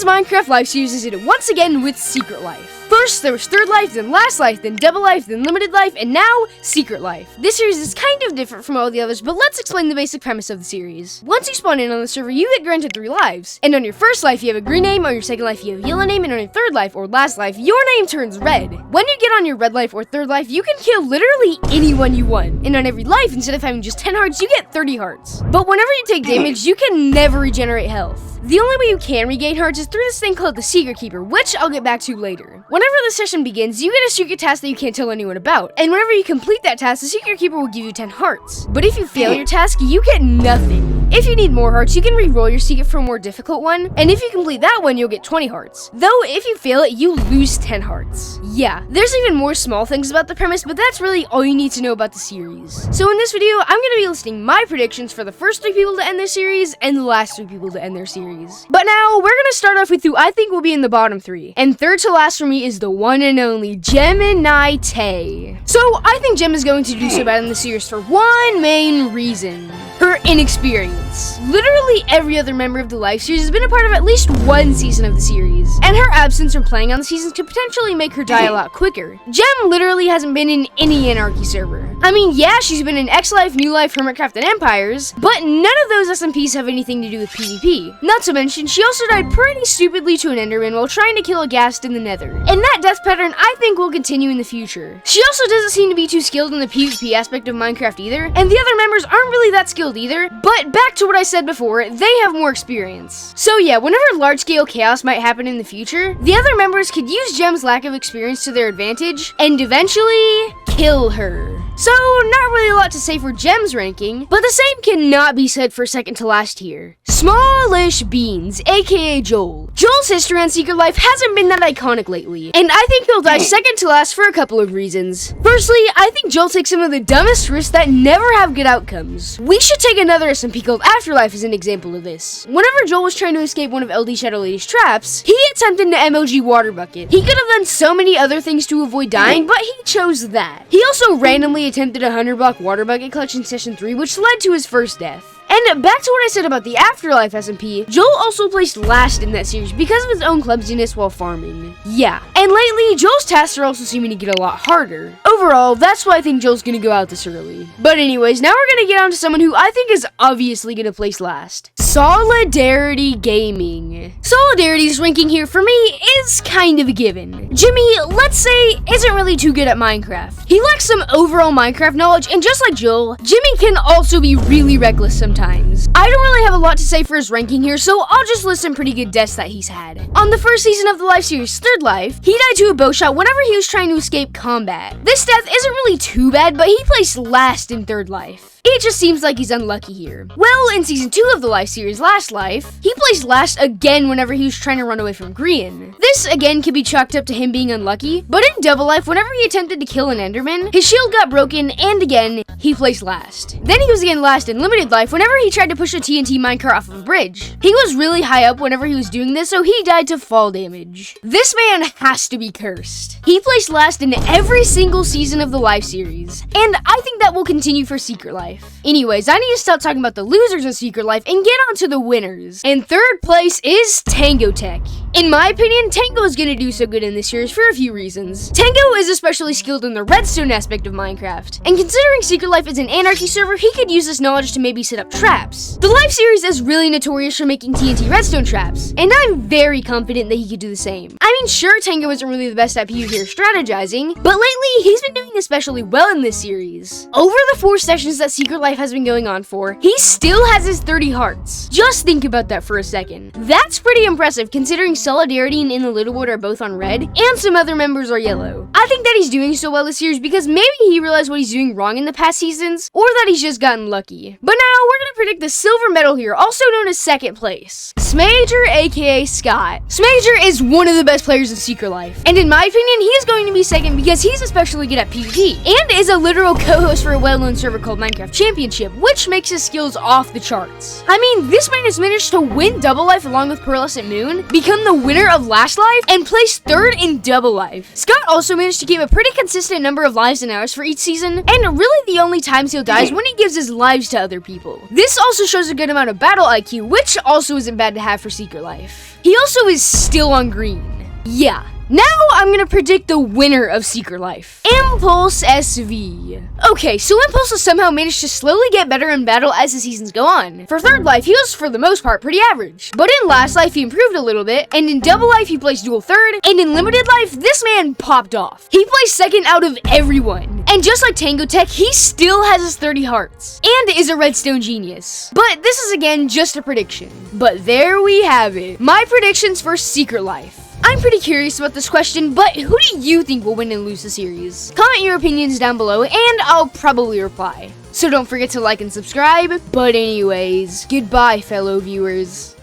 Grian's Minecraft Life series is in once again with Secret Life. First, there was Third Life, then Last Life, then Double Life, then Limited Life, and now Secret Life. This series is kind of different from all the others, but let's explain the basic premise of the series. Once you spawn in on the server, you get granted 3 lives. And on your first life, you have a green name, on your second life, you have a yellow name, and on your third life, or last life, your name turns red. When you get on your red life or third life, you can kill literally anyone you want. And on every life, instead of having just 10 hearts, you get 30 hearts. But whenever you take damage, you can never regenerate health. The only way you can regain hearts is through this thing called the Secret Keeper, which I'll get back to later. Whenever the session begins, you get a secret task that you can't tell anyone about, and whenever you complete that task, the Secret Keeper will give you 10 hearts. But if you fail your task, you get nothing. If you need more hearts, you can re-roll your secret for a more difficult one, and if you complete that one, you'll get 20 hearts. Though, if you fail it, you lose 10 hearts. Yeah, there's even more small things about the premise, but that's really all you need to know about the series. So in this video, I'm going to be listing my predictions for the first 3 people to end this series, and the last 3 people to end their series. But now, we're going to start off with who I think will be in the bottom 3. And third to last for me is the one and only Geminitay. So, I think Gem is going to do so bad in the series for one main reason. Her inexperience. Literally every other member of the Life series has been a part of at least one season of the series, and her absence from playing on the seasons could potentially make her die a lot quicker. Gem literally hasn't been in any Anarchy server. I mean, yeah, she's been in X Life, New Life, Hermitcraft, and Empires, but none of those SMPs have anything to do with PvP. Not to mention, she also died pretty stupidly to an Enderman while trying to kill a Ghast in the Nether. And that death pattern I think will continue in the future. She also doesn't seem to be too skilled in the PvP aspect of Minecraft either, and the other members aren't really that skilled either, but back to what I said before, they have more experience. So yeah, whenever large-scale chaos might happen in the future, the other members could use Gem's lack of experience to their advantage, and eventually kill her. So, not really a lot to say for Gem's ranking, but the same cannot be said for second to last here. Smallishbeans, aka Joel. Joel's history on Secret Life hasn't been that iconic lately, and I think he'll die second to last for a couple of reasons. Firstly, I think Joel takes some of the dumbest risks that never have good outcomes. We should take another SMP called Afterlife as an example of this. Whenever Joel was trying to escape one of LD Shadow Lady's traps, he attempted an MLG water bucket. He could have done so many other things to avoid dying, but he chose that. He also randomly attempted a 100-block water bucket clutch in Session 3, which led to his first death. And back to what I said about the Afterlife SMP, Joel also placed last in that series because of his own clumsiness while farming. Yeah, and lately, Joel's tasks are also seeming to get a lot harder. Overall, that's why I think Joel's gonna go out this early. But anyways, now we're gonna get on to someone who I think is obviously gonna place last. SolidarityGaming. Solidarity's ranking here for me is kind of a given. Jimmy, let's say, isn't really too good at Minecraft. He lacks some overall Minecraft knowledge, and just like Joel, Jimmy can also be really reckless sometimes. I don't really have a lot to say for his ranking here, so I'll just list some pretty good deaths that he's had. On the first season of the Life series, Third Life, he died to a bow shot whenever he was trying to escape combat. This death isn't really too bad, but he placed last in Third Life. It just seems like he's unlucky here. Well, in Season 2 of the Life series, Last Life, he placed last again whenever he was trying to run away from Grian. This, again, can be chalked up to him being unlucky, but in Double Life, whenever he attempted to kill an Enderman, his shield got broken, and again, he placed last. Then he was again last in Limited Life whenever he tried to push a TNT minecart off of a bridge. He was really high up whenever he was doing this, so he died to fall damage. This man has to be cursed. He placed last in every single season of the Life series, and I think that will continue for Secret Life. Anyways, I need to stop talking about the losers in Secret Life and get on to the winners. And third place is TangoTek. In my opinion, Tango is going to do so good in this series for a few reasons. Tango is especially skilled in the redstone aspect of Minecraft, and considering Secret Life is an Anarchy server, he could use this knowledge to maybe set up traps. The Life series is really notorious for making TNT redstone traps, and I'm very confident that he could do the same. I mean, sure, Tango isn't really the best at PvP or strategizing, but lately, he's been doing especially well in this series. Over the 4 sessions that Secret Life has been going on for, he still has his 30 hearts. Just think about that for a second. That's pretty impressive considering Solidarity and In the Little Wood are both on red, and some other members are yellow. I think that he's doing so well this series because maybe he realized what he's doing wrong in the past seasons, or that he's just gotten lucky. But now, we're gonna predict the silver medal here, also known as second place. Smager, aka Scott. Smager is one of the best players in Secret Life, and in my opinion, he is going to be second because he's especially good at PvP, and is a literal co-host for a well-known server called Minecraft Championship, which makes his skills off the charts. I mean, this man has managed to win Double Life along with Pearlescent Moon, become the winner of Last Life, and place third in Double Life. Scott also managed managed to keep a pretty consistent number of lives and hours for each season, and really the only times he'll die is when he gives his lives to other people. This also shows a good amount of battle IQ, which also isn't bad to have for Secret Life. He also is still on green. Yeah. Now I'm gonna predict the winner of Secret Life. ImpulseSV. Okay, so Impulse has somehow managed to slowly get better in battle as the seasons go on. For Third Life, he was for the most part pretty average. But in Last Life, he improved a little bit, and in Double Life, he placed dual third, and in Limited Life, this man popped off. He placed second out of everyone. And just like TangoTek, he still has his 30 hearts, and is a redstone genius. But this is again just a prediction. But there we have it. My predictions for Secret Life. I'm pretty curious about this question, but who do you think will win and lose the series? Comment your opinions down below, and I'll probably reply. So don't forget to like and subscribe. But anyways, goodbye, fellow viewers.